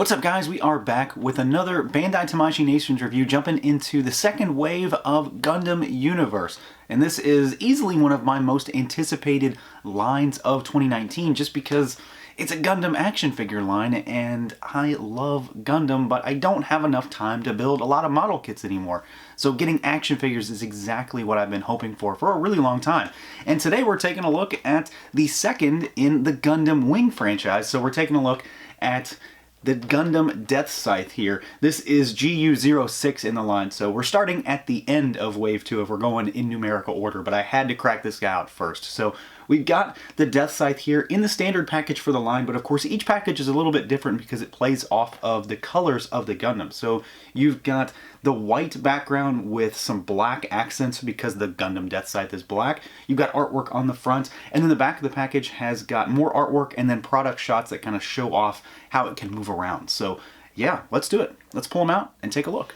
What's up, guys? We are back with another Bandai Tamashii Nations review, jumping into the second wave of Gundam Universe. And this is easily one of my most anticipated lines of 2019, just because it's a Gundam action figure line, and I love Gundam, but I don't have enough time to build a lot of model kits anymore. So getting action figures is exactly what I've been hoping for a really long time. And today we're taking a look at the second in the Gundam Wing franchise. So we're taking a look at the Gundam Deathscythe here. This is GU06 in the line, so we're starting at the end of Wave 2 if we're going in numerical order, but I had to crack this guy out first. So we've got the Deathscythe here in the standard package for the line, but of course each package is a little bit different because it plays off of the colors of the Gundam. So you've got the white background with some black accents because the Gundam Deathscythe is black. You've got artwork on the front, and then the back of the package has got more artwork and then product shots that kind of show off how it can move around. So yeah, let's do it. Let's pull him out and take a look.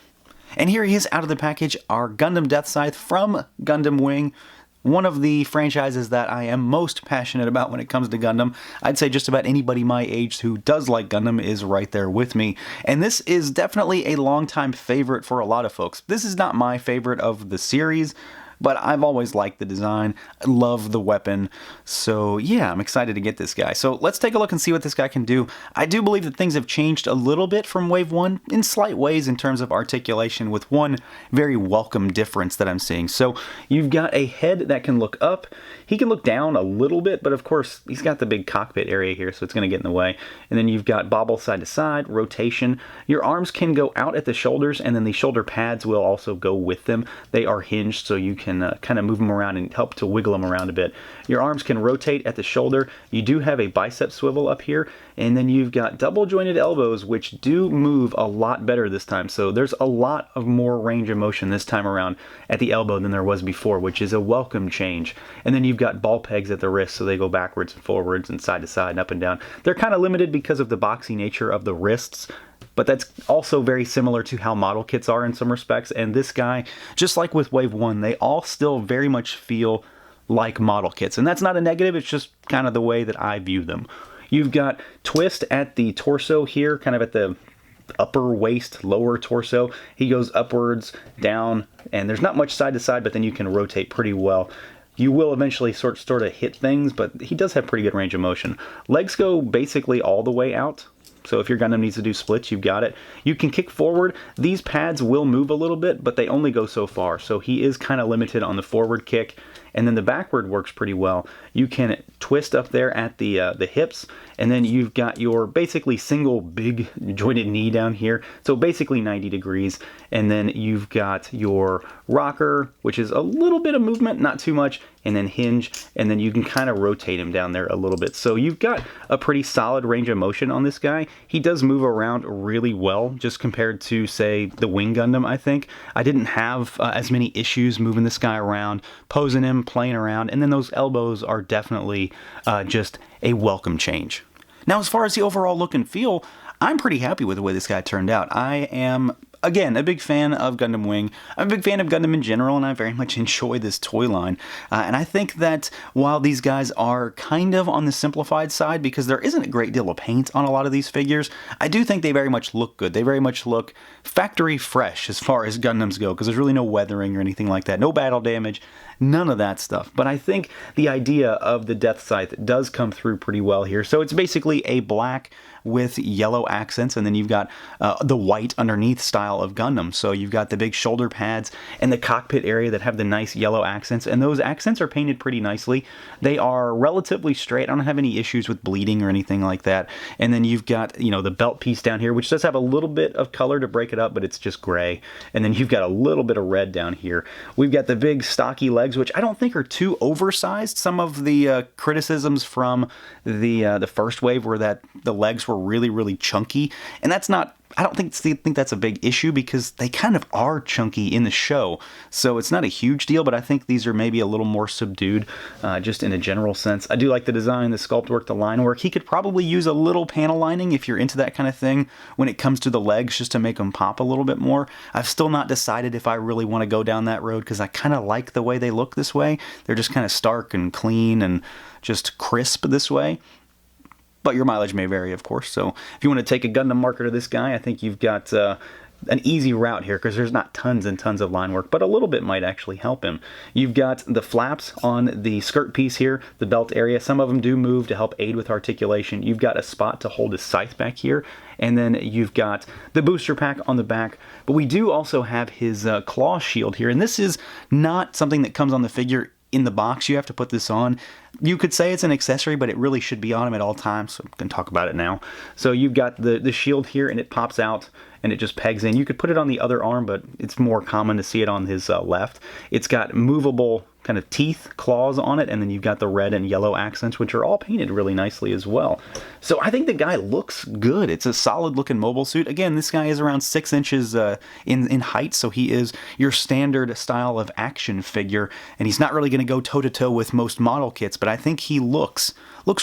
And here he is out of the package, our Gundam Deathscythe from Gundam Wing. One of the franchises that I am most passionate about when it comes to Gundam. I'd say just about anybody my age who does like Gundam is right there with me. And this is definitely a longtime favorite for a lot of folks. This is not my favorite of the series, but I've always liked the design. I love the weapon. So yeah, I'm excited to get this guy. So let's take a look and see what this guy can do. I do believe that things have changed a little bit from Wave 1 in slight ways in terms of articulation, with one very welcome difference that I'm seeing. So you've got a head that can look up. He can look down a little bit, but of course he's got the big cockpit area here, so it's going to get in the way. And then you've got bobble side to side, rotation. Your arms can go out at the shoulders, and then the shoulder pads will also go with them. They are hinged, so you can kind of move them around and help to wiggle them around a bit. Your arms can rotate at the shoulder. You do have a bicep swivel up here, and then you've got double jointed elbows, which do move a lot better this time. So there's a lot of more range of motion this time around at the elbow than there was before, which is a welcome change. And then you've got ball pegs at the wrist, so they go backwards and forwards and side to side and up and down. They're kind of limited because of the boxy nature of the wrists, but that's also very similar to how model kits are in some respects. And this guy, just like with Wave 1, they all still very much feel like model kits. And that's not a negative, it's just kind of the way that I view them. You've got twist at the torso here, kind of at the upper waist, lower torso. He goes upwards, down, and there's not much side to side, but then you can rotate pretty well. You will eventually sort of hit things, but he does have pretty good range of motion. Legs go basically all the way out. So if your Gundam needs to do splits, you've got it. You can kick forward. These pads will move a little bit, but they only go so far. So he is kind of limited on the forward kick. And then the backward works pretty well. You can twist up there at the hips, and then you've got your basically single big jointed knee down here. So basically 90 degrees. And then you've got your rocker, which is a little bit of movement, not too much, and then hinge, and then you can kind of rotate him down there a little bit. So you've got a pretty solid range of motion on this guy. He does move around really well, just compared to, say, the Wing Gundam, I think. I didn't have as many issues moving this guy around, posing him, playing around, and then those elbows are definitely just a welcome change. Now, as far as the overall look and feel, I'm pretty happy with the way this guy turned out. I am, again, a big fan of Gundam Wing. I'm a big fan of Gundam in general, and I very much enjoy this toy line. And I think that while these guys are kind of on the simplified side, because there isn't a great deal of paint on a lot of these figures, I do think they very much look good. They very much look factory fresh as far as Gundams go, because there's really no weathering or anything like that. No battle damage, none of that stuff. But I think the idea of the Deathscythe does come through pretty well here. So it's basically a black with yellow accents, and then you've got the white underneath style of Gundam. So you've got the big shoulder pads and the cockpit area that have the nice yellow accents, and those accents are painted pretty nicely. They are relatively straight. I don't have any issues with bleeding or anything like that. And then you've got, you know, the belt piece down here, which does have a little bit of color to break it up, but it's just gray. And then you've got a little bit of red down here. We've got the big stocky legs, which I don't think are too oversized. Some of the criticisms from the first wave were that the legs were really chunky, and that's not, I don't think that's a big issue, because they kind of are chunky in the show, so it's not a huge deal, but I think these are maybe a little more subdued, just in a general sense. I do like the design, the sculpt work, the line work. He could probably use a little panel lining if you're into that kind of thing when it comes to the legs, just to make them pop a little bit more. I've still not decided if I really want to go down that road, because I kind of like the way they look this way. They're just kind of stark and clean and just crisp this way. but your mileage may vary, of course. So if you want to take a Gundam marker to this guy, I think you've got an easy route here, because there's not tons and tons of line work, but a little bit might actually help him. You've got the flaps on the skirt piece here, the belt area. Some of them do move to help aid with articulation. You've got a spot to hold his scythe back here, and then you've got the booster pack on the back. But we do also have his claw shield here, and this is not something that comes on the figure in the box. You have to put this on. You could say it's an accessory, but it really should be on him at all times, so I'm going to talk about it now. So you've got the shield here, and it pops out, and it just pegs in. You could put it on the other arm, but it's more common to see it on his left. It's got movable kind of teeth, claws on it, and then you've got the red and yellow accents, which are all painted really nicely as well. So I think the guy looks good. It's a solid looking mobile suit. Again, this guy is around 6 inches in height, so he is your standard style of action figure, and he's not really going to go toe-to-toe with most model kits, but I think he looks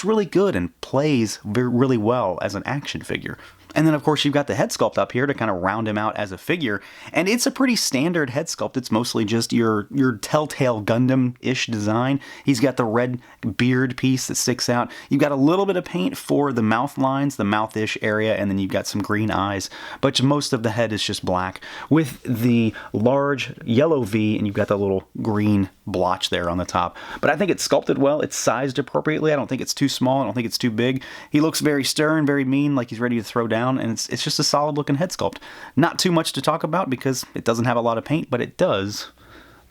really good and plays really well as an action figure. And then, of course, you've got the head sculpt up here to kind of round him out as a figure. And it's a pretty standard head sculpt. It's mostly just your Telltale Gundam-ish design. He's got the red beard piece that sticks out. You've got a little bit of paint for the mouth lines, the mouth-ish area, and then you've got some green eyes. But most of the head is just black with the large yellow V, and you've got the little green blotch there on the top. But I think it's sculpted well. It's sized appropriately. I don't think it's too small. I don't think it's too big. He looks very stern, very mean, like he's ready to throw down. And it's just a solid looking head sculpt. Not too much to talk about because it doesn't have a lot of paint, but it does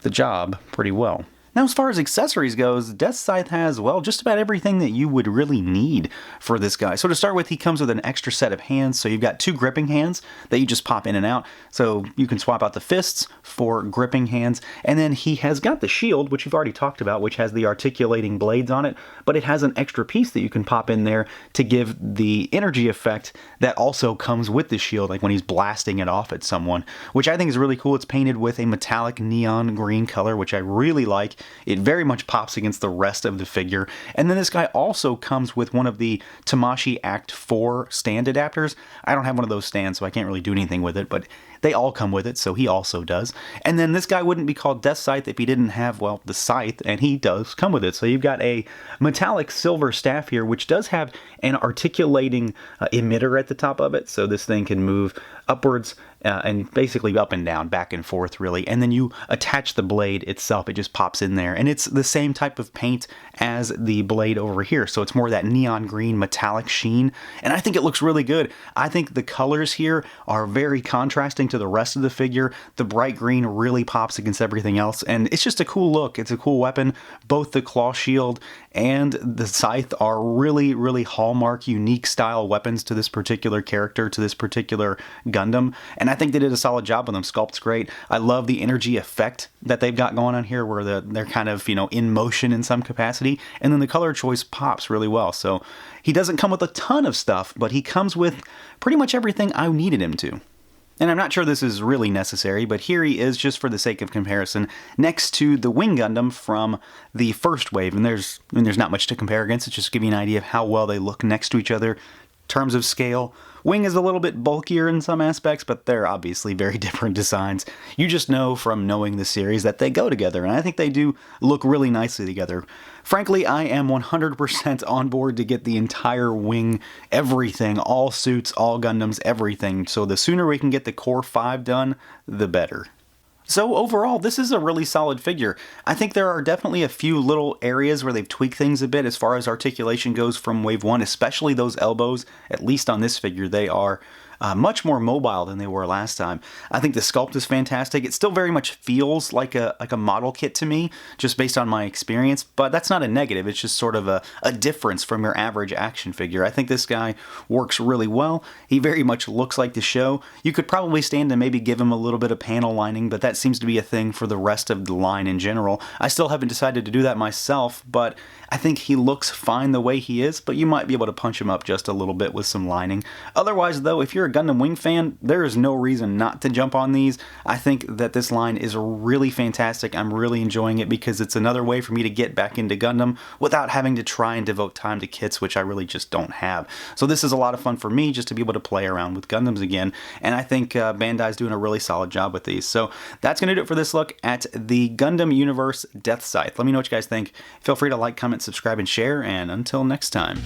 the job pretty well. Now, as far as accessories goes, Deathscythe has, well, just about everything that you would really need for this guy. So to start with, he comes with an extra set of hands. So you've got 2 gripping hands that you just pop in and out. So you can swap out the fists for gripping hands. And then he has got the shield, which you've already talked about, which has the articulating blades on it. But it has an extra piece that you can pop in there to give the energy effect that also comes with the shield, like when he's blasting it off at someone, which I think is really cool. It's painted with a metallic neon green color, which I really like. It very much pops against the rest of the figure. And then this guy also comes with one of the Tamashii Act 4 stand adapters. I don't have one of those stands, so I can't really do anything with it, but they all come with it, so he also does. And then this guy wouldn't be called Deathscythe if he didn't have, well, the scythe, and he does come with it. So you've got a metallic silver staff here, which does have an articulating emitter at the top of it, so this thing can move upwards and basically up and down, back and forth, really. And then you attach the blade itself. It just pops in there. And it's the same type of paint as the blade over here. So it's more that neon green metallic sheen. And I think it looks really good. I think the colors here are very contrasting to the rest of the figure. The bright green really pops against everything else. And it's just a cool look. It's a cool weapon. Both the claw shield and the scythe are really, really hallmark, unique style weapons to this particular character, to this particular Gundam. And I think they did a solid job on them. Sculpt's great. I love the energy effect that they've got going on here, where they're kind of, in motion in some capacity. And then the color choice pops really well. So he doesn't come with a ton of stuff, but he comes with pretty much everything I needed him to. And I'm not sure this is really necessary, but here he is, just for the sake of comparison, next to the Wing Gundam from the first wave. And there's not much to compare against. It's just to give you an idea of how well they look next to each other in terms of scale. Wing is a little bit bulkier in some aspects, but they're obviously very different designs. You just know from knowing the series that they go together, and I think they do look really nicely together. Frankly, I am 100% on board to get the entire Wing, everything, all suits, all Gundams, everything. So the sooner we can get the Core 5 done, the better. So overall, this is a really solid figure. I think there are definitely a few little areas where they've tweaked things a bit as far as articulation goes from Wave 1, especially those elbows. At least on this figure, they are much more mobile than they were last time. I think the sculpt is fantastic. It still very much feels like a model kit to me, just based on my experience, but that's not a negative. It's just sort of a difference from your average action figure. I think this guy works really well. He very much looks like the show. You could probably stand and maybe give him a little bit of panel lining, but that seems to be a thing for the rest of the line in general. I still haven't decided to do that myself, but I think he looks fine the way he is, but you might be able to punch him up just a little bit with some lining. Otherwise, though, if you're a Gundam Wing fan, there is no reason not to jump on these. I think that this line is really fantastic. I'm really enjoying it because it's another way for me to get back into Gundam without having to try and devote time to kits, which I really just don't have. So this is a lot of fun for me just to be able to play around with Gundams again, and I think Bandai's doing a really solid job with these. So that's going to do it for this look at the Gundam Universe Deathscythe. Let me know what you guys think. Feel free to like, comment, subscribe, and share, and until next time.